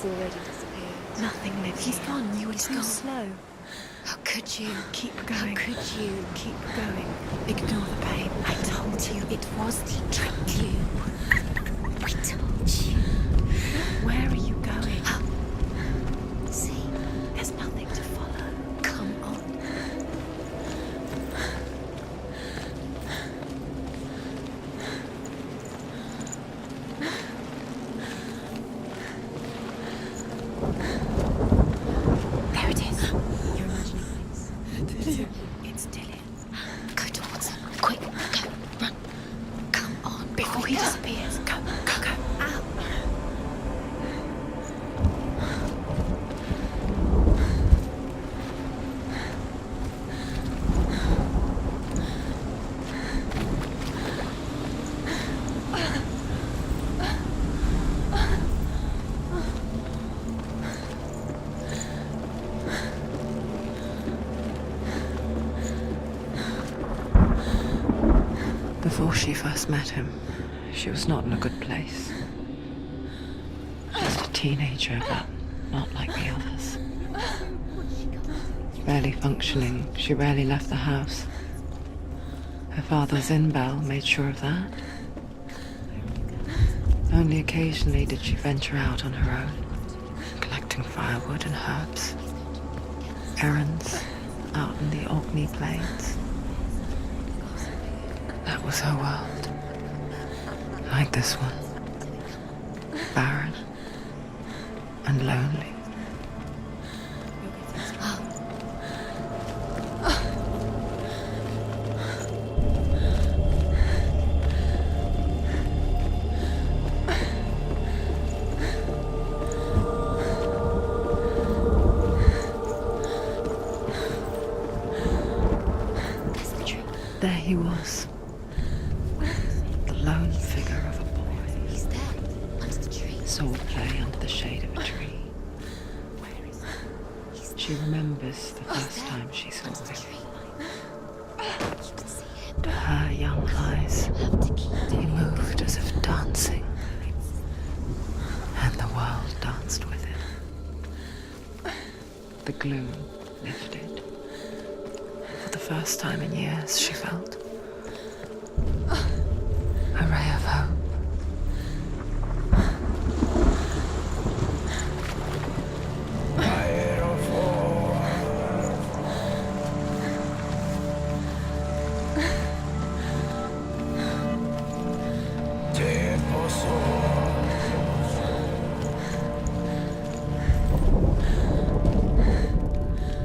already disappeared. Nothing lives. He's here. gone. You were He's too gone. slow. How could you? Keep going. How could you? Keep going. Ignore the pain. I told you it was to trick you. I told you. Where are you going? See, There's nothing to follow. come on. There it is. You're imagining things. It's Dillian. Go towards him. Quick, go, run. Come on. Before he disappears. Go, go, go. Ow. Before she first met him, she was not in a good place. Just a teenager, but not like the others. Barely functioning, she rarely left the house. Her father's in-bell made sure of that. Only occasionally did she venture out on her own, collecting firewood and herbs. Errands out in the Orkney Plains. That was her world. Like this one. Barren and lonely. There he was. The lone figure of a boy. He's there, under the tree. Swordplay under the shade of a tree. Where is he? She remembers the first time she saw Under the him. tree. You can see him. To her young eyes, Have to keep he moved as if dancing. And the world danced with him. The gloom lifted. For the first time in years, she felt a ray of hope.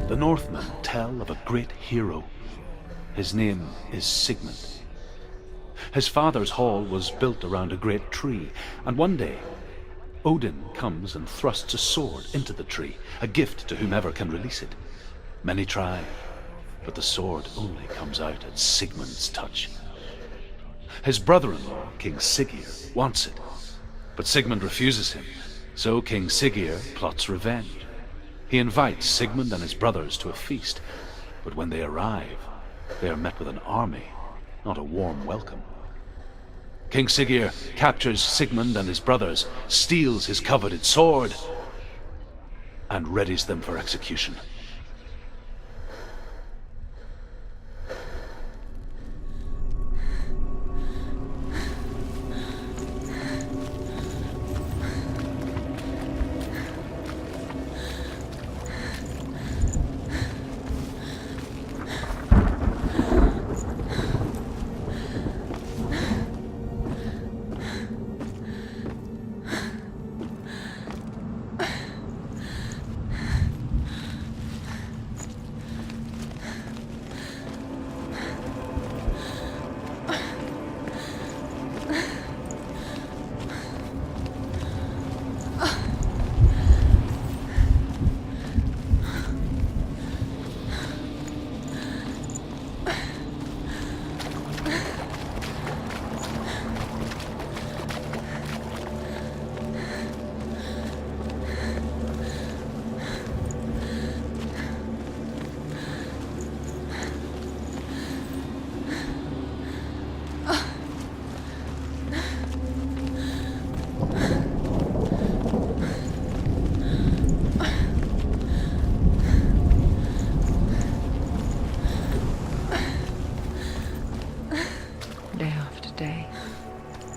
The Northmen tell of a great hero. His name is Sigmund. His father's hall was built around a great tree, and one day Odin comes and thrusts a sword into the tree, a gift to whomever can release it. Many try, but the sword only comes out at Sigmund's touch. His brother-in-law, King Siggeir, wants it, but Sigmund refuses him, so King Siggeir plots revenge. He invites Sigmund and his brothers to a feast, but when they arrive, they are met with an army, not a warm welcome. King Siggeir captures Sigmund and his brothers, steals his coveted sword, and readies them for execution.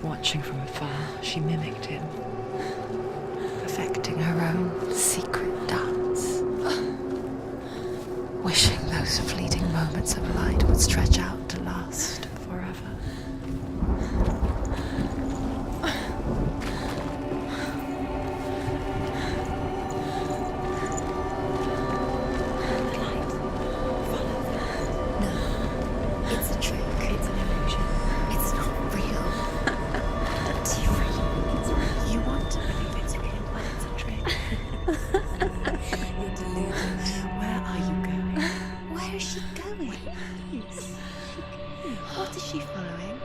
Watching from afar, she mimicked him, perfecting her own secret dance, wishing those fleeting moments of light would stretch out to last forever. It's a trick. It's an illusion. It's not real. Do you really? You want to believe it's real, but it's a trick. You're deluded. Where are you going? Where is she going? What is she following?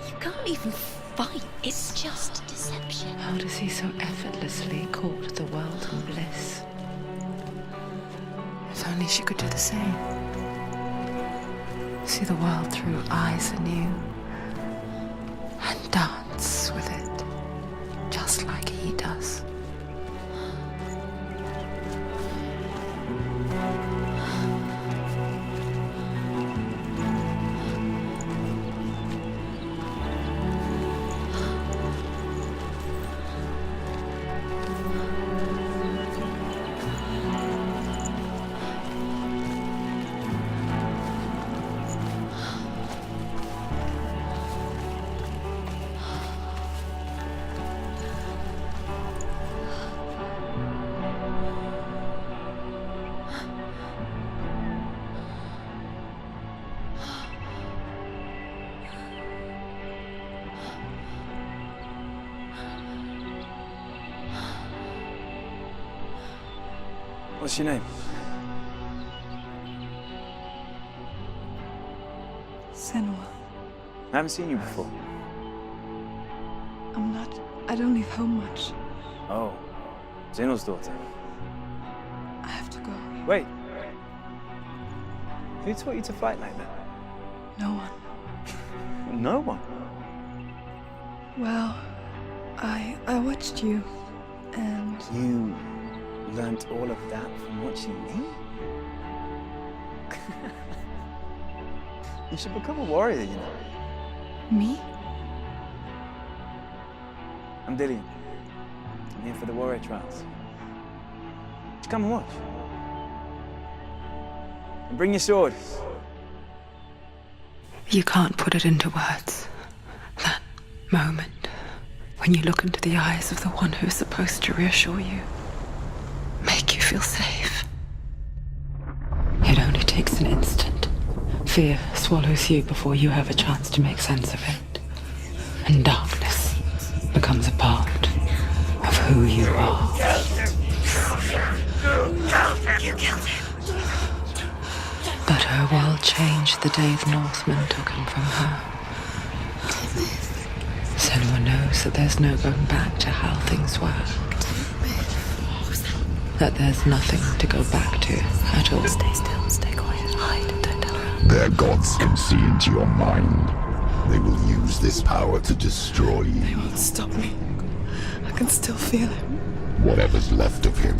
You can't even fight. It's just deception. How does he so effortlessly court the world in bliss? If only she could do the same. See the world through eyes anew and dance with it, just like he does. What's your name? Senua. I haven't seen you before. I don't leave home much. Oh, Zeno's daughter. I have to go. Wait. Who taught you to fight like that? No one. No one. Well, I watched you, and You learnt all of that from watching me? You should become a warrior, you know. me? I'm Dillian. I'm here for the warrior trials. Just come and watch. And bring your sword. You can't put it into words. That moment when you look into the eyes of the one who's supposed to reassure you, make you feel safe. It only takes an instant. Fear swallows you before you have a chance to make sense of it. And darkness becomes a part of who you are. You killed him. But her world changed the day the Northmen took him from her. Senua knows that there's no going back to how things were. That there's nothing to go back to at all. Stay still, stay quiet, hide, don't tell her. Their gods can see into your mind. They will use this power to destroy you. They won't stop me. I can still feel him. Whatever's left of him,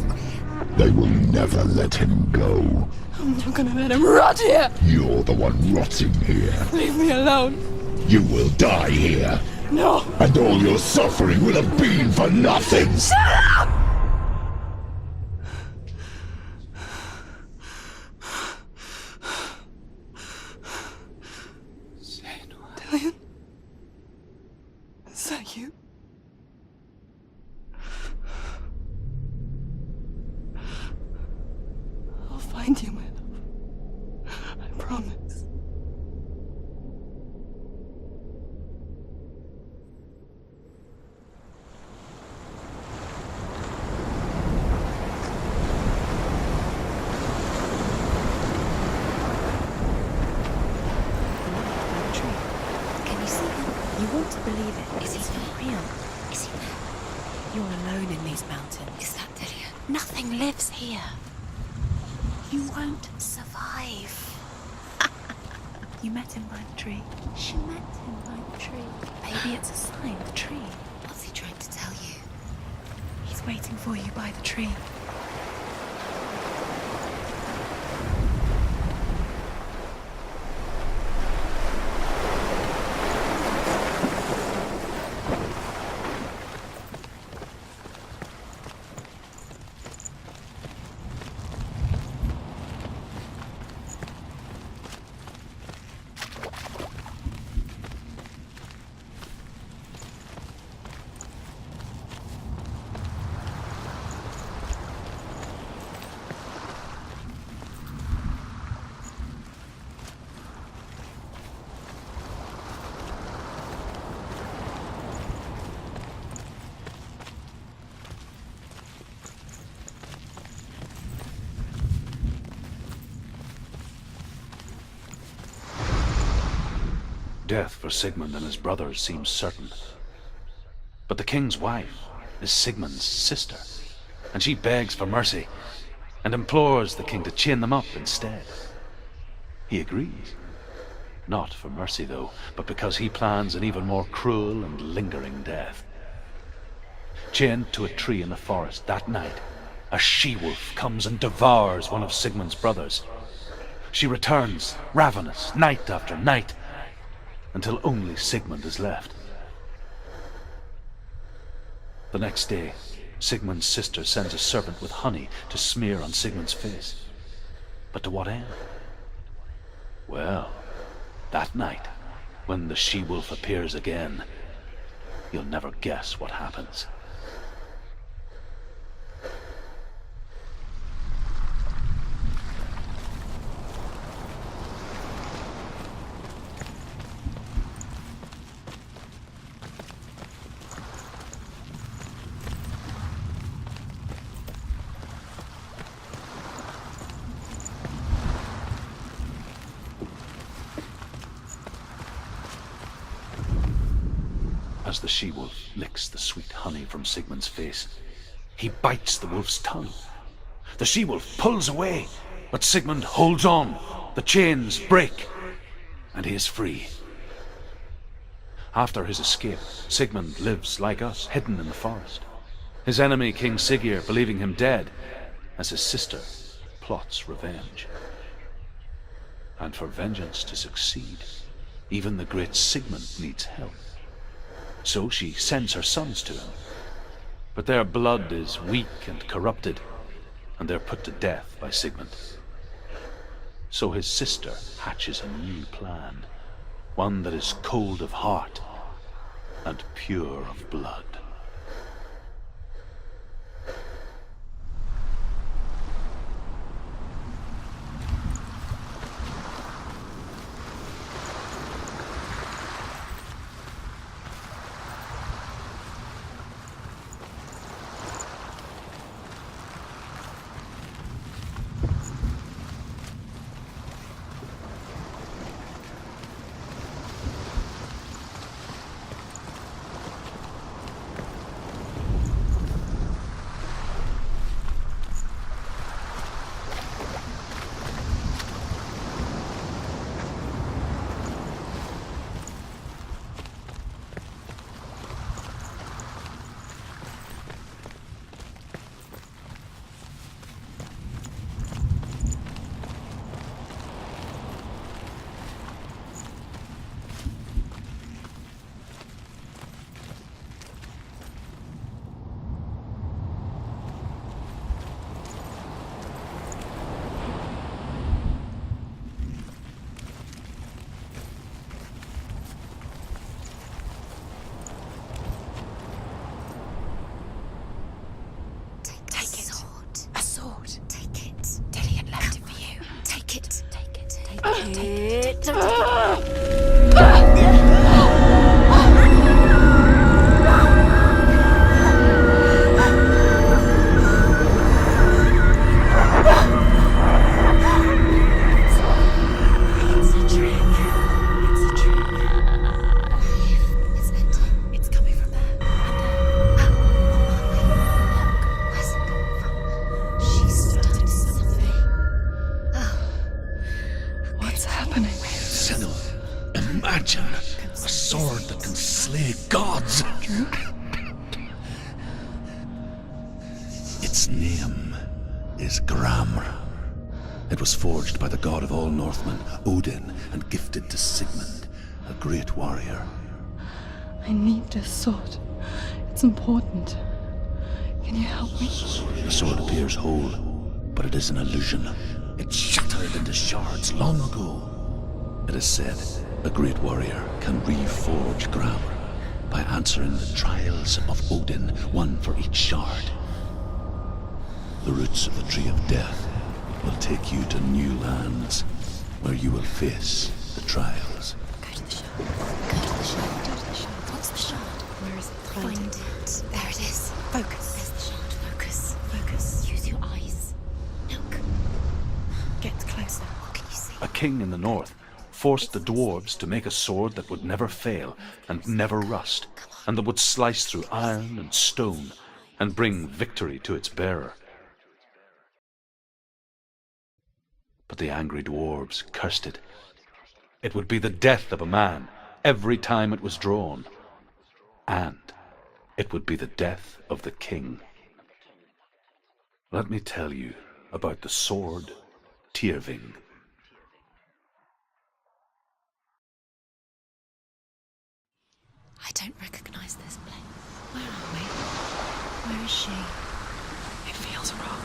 they will never let him go. I'm not gonna let him rot here. You're the one rotting here. Leave me alone. You will die here. No. And all your suffering will have been for nothing. Dillian? Is that you? I'll find you, my love. I promise. Can you see him? You want to believe it. Is he It's not real. Is he there? You're alone in these mountains. Is that Dillian? Nothing lives here. You won't Survive. You met him by the tree. She met him by the tree. Maybe it's a sign, the tree. What's he trying to tell you? He's waiting for you by the tree. death for Sigmund and his brothers seems certain. But the king's wife is Sigmund's sister, and she begs for mercy and implores the king to chain them up instead. He agrees. Not for mercy, though, but because he plans an even more cruel and lingering death. Chained to a tree in the forest that night, a she-wolf comes and devours one of Sigmund's brothers. She returns, ravenous, night after night, until only Sigmund is left. The next day, Sigmund's sister sends a servant with honey to smear on Sigmund's face. But to what end? Well, that night, when the she-wolf appears again, you'll never guess what happens. As the she-wolf licks the sweet honey from Sigmund's face, he bites the wolf's tongue. The she-wolf pulls away, but Sigmund holds on. The chains break, and he is free. After his escape, Sigmund lives like us, hidden in the forest. His enemy, King Siggeir, believing him dead, as his sister plots revenge. And for vengeance to succeed, even the great Sigmund needs help. So she sends her sons to him. But their blood is weak and corrupted, and they're put to death by Sigmund. So his sister hatches a new plan, one that is cold of heart and pure of blood. Imagine a sword that can slay gods. True. Its name is Gramr. It was forged by the god of all Northmen, Odin, and gifted to Sigmund, a great warrior. I need this sword. It's important. Can you help me? The sword appears whole, but it is an illusion. It shattered into shards long ago. It is said a great warrior can reforge Gramr by answering the trials of Odin, one for each shard. The roots of the Tree of Death will take you to new lands where you will face the trials. Go to the shard. Go to the shard. Go to the shard. What's the shard? Where is it? Find it. There it is. Focus. There's the shard. Focus. Focus. Use your eyes. Look. Get closer. What can you see? A king in the north forced the dwarves to make a sword that would never fail and never rust, and that would slice through iron and stone and bring victory to its bearer. But the angry dwarves cursed it. It would be the death of a man every time it was drawn, and it would be the death of the king. Let me tell you about the sword Tyrving. I don't recognize this place. Where are we? Where is she? It feels wrong.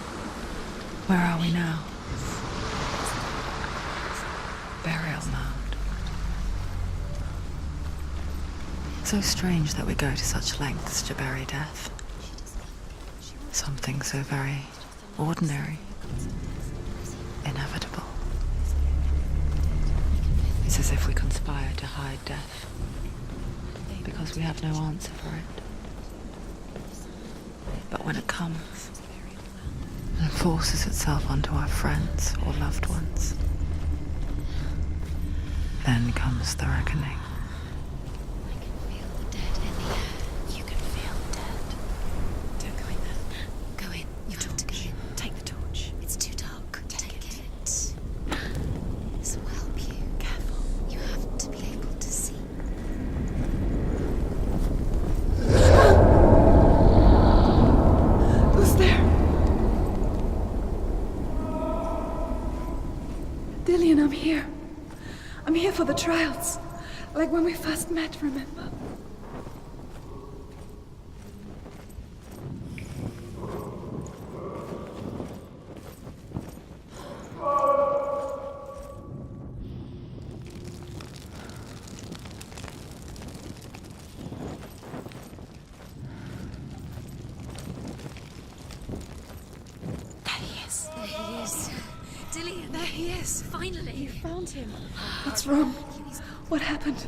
Where are we now? Burial mound. So strange that we go to such lengths to bury death. Something so very ordinary, inevitable. It's as if we conspire to hide death, because we have no answer for it. But when it comes and forces itself onto our friends or loved ones, then comes the reckoning. I can feel the dead in the air. You can feel the dead. Don't go in there. Go in. You have to go in. Take the torch. It's too dark. Take it. This will help you. Careful. You have to be able to see. Who's there? Dillian, I'm here. I'm here for the trials. Like when we first met, remember? There he is. Dillian, there he is. Finally. You found him. What's wrong? What happened?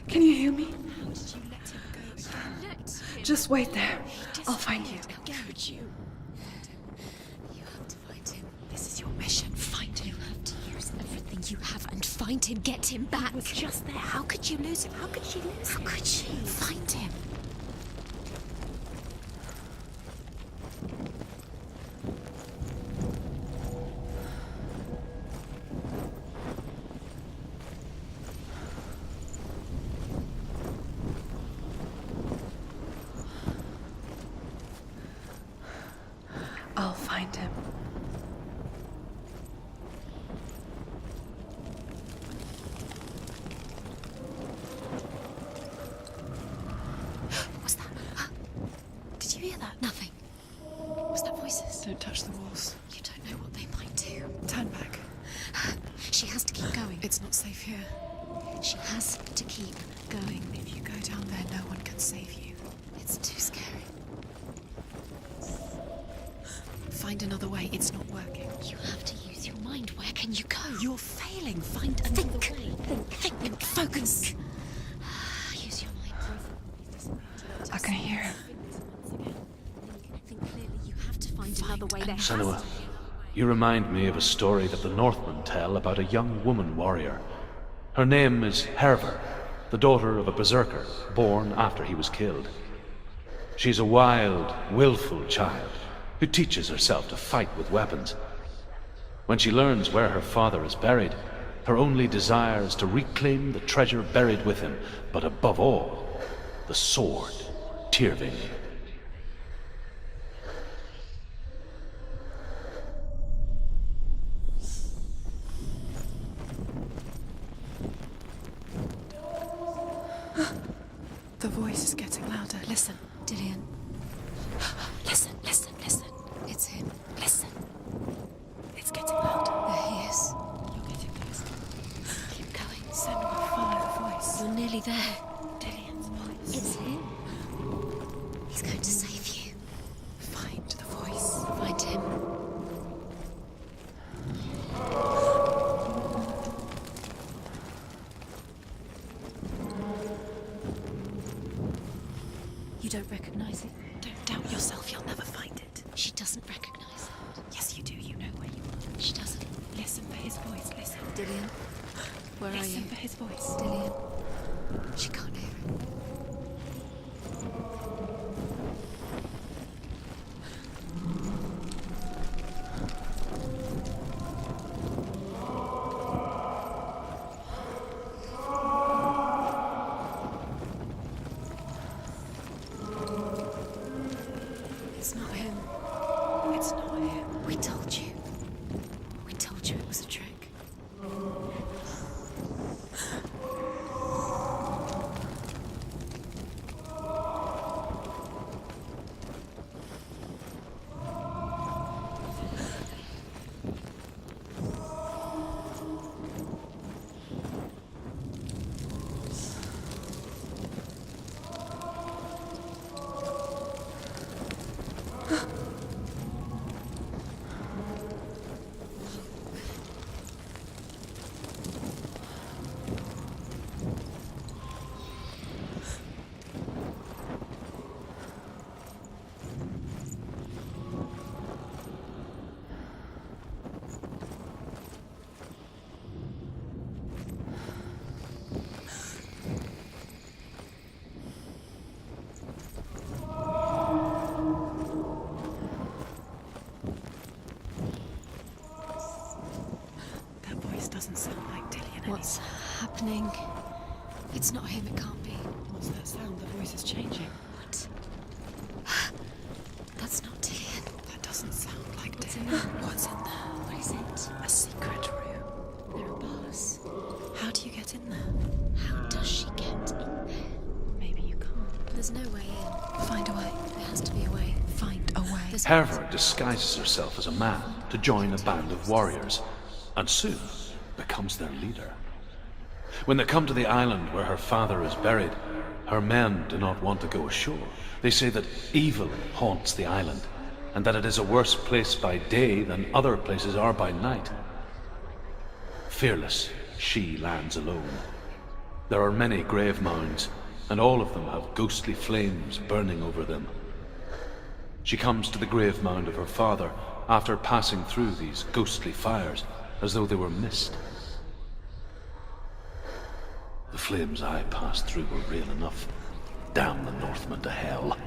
Can you hear me? How did you let him go? Let him. Just wait there. I'll find you. How could you? You have to find him. This is your mission. Find him. You have to use everything you have and find him. Get him back. He was just there. How could you lose him? How could she lose him? How could she? Find him. I'll find him. What's that? Did you hear that? Nothing. Was that voices? Don't touch the walls. You don't know what they might do. Turn back. She has to keep going. It's not safe here. She has to keep going. If you go down there, no one can save you. It's too scary. Find another way. It's not working. You have to use your mind. Where can you go? You're failing. Find another way. Think. Focus. Use your mind. I can hear him. Think clearly. You have to find another way. There has Senua, to be. you remind me of a story that the Northmen tell about a young woman warrior. Her name is Herver, the daughter of a berserker born after he was killed. She's a wild, willful child who teaches herself to fight with weapons. When she learns where her father is buried, her only desire is to reclaim the treasure buried with him, but above all, the sword, Tyrving. The voice is getting louder. Listen. Dillian. Listen. It's him. Listen. It's getting louder. There he is. You're getting closer. Keep going. Senua, follow the voice. You're nearly there. Dillian's voice. It's him. He's going to save you. Find the voice. Find him. You don't recognize it? Don't doubt yourself. You'll never find it. She doesn't recognize it. Yes, you do. You know where you are. She doesn't. Listen for his voice. Listen. Dillian, Where are Listen you? for his voice. Dillian. She can't hear him. It's not him. It's not him. We told you. We told you it was a trick. That voice doesn't sound like Dillian What's happening? It's not him, it can't be. What's that sound? The voice is changing. What? That's not Dillian. That doesn't sound like What's in Dillian. there? What's in there? What is it? A secret room. There are bars. How do you get in there? How does she get in there? Maybe you can't. There's no way in. Find a way. There has to be a way. Find a way. There's Hervor disguises herself as a man to join a band of warriors, and soon becomes their leader. When they come to the island where her father is buried, her men do not want to go ashore. They say that evil haunts the island, and that it is a worse place by day than other places are by night. Fearless, she lands alone. There are many grave mounds, and all of them have ghostly flames burning over them. She comes to the grave mound of her father after passing through these ghostly fires as though they were mist. The flames I passed through were real enough. Damn the Northmen to hell.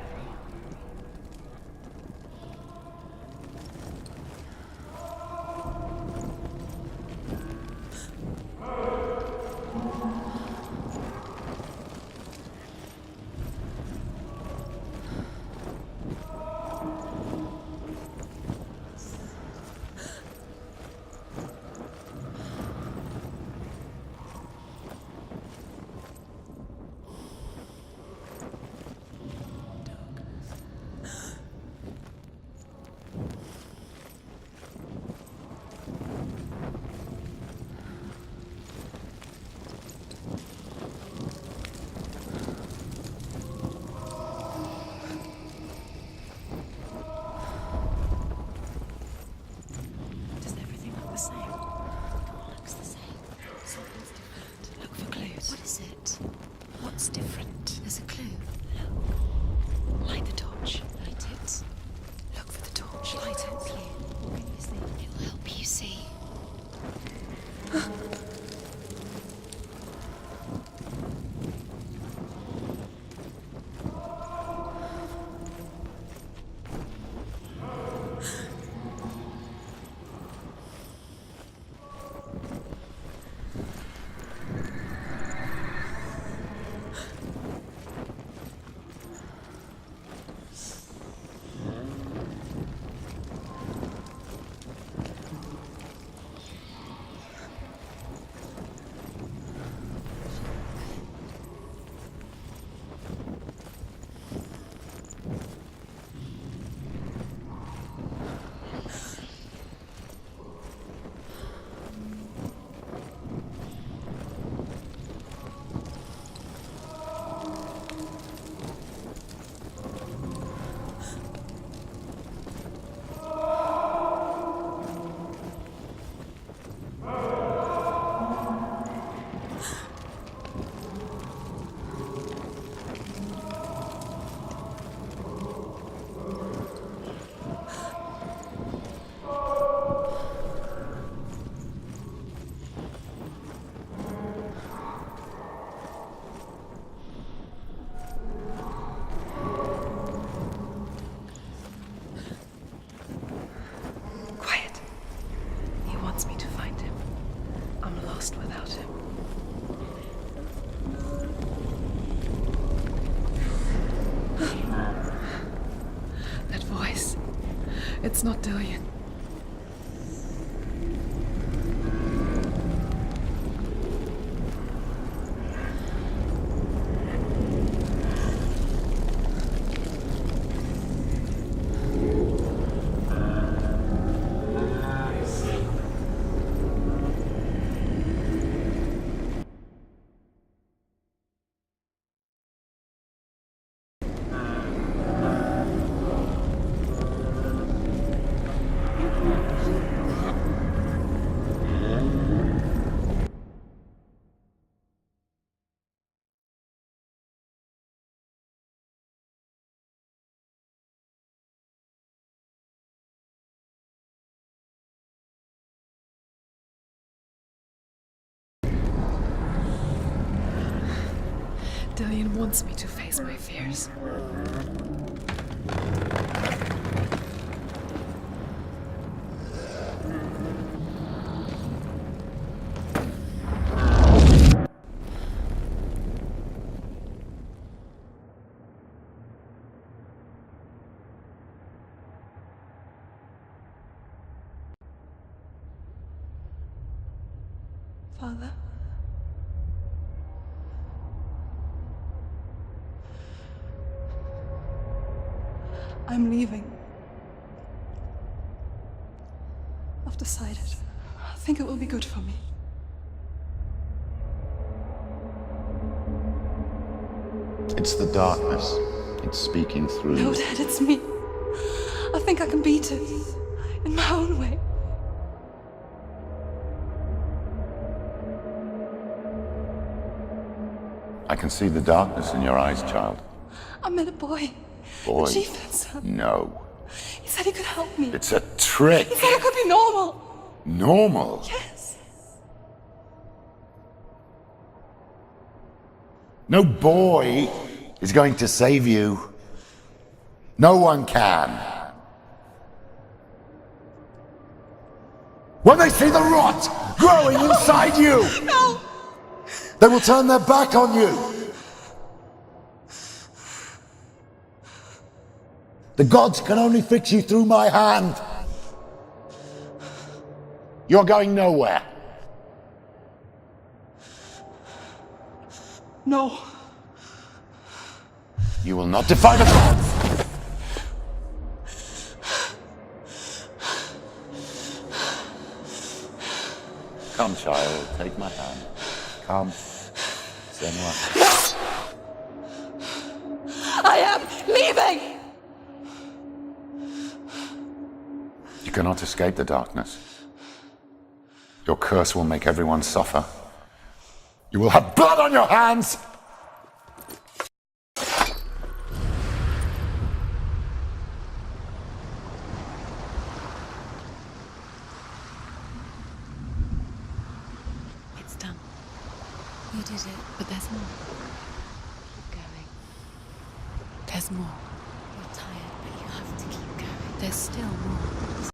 It's not Dillian. Dillian wants me to face my fears. Father? I'm leaving. I've decided. I think it will be good for me. It's the darkness. It's speaking through No, you. Dad, it's me. I think I can beat it. In my own way. I can see the darkness in your eyes, child. I met a boy. Boy. The chieftain's son. No. He said he could help me. It's a trick. He said I could be normal. Normal. Yes. No boy is going to save you. No one can. When they see the rot growing inside you, No! they will turn their back on you. The gods can only fix you through my hand. You're going nowhere. No. You will not defy the gods. Come, child, take my hand. Come. Senua. I am leaving! You cannot escape the darkness. Your curse will make everyone suffer. You will have blood on your hands! It's done. You did it, but there's more. Keep going. There's more. You're tired, but you have to keep going. There's still more.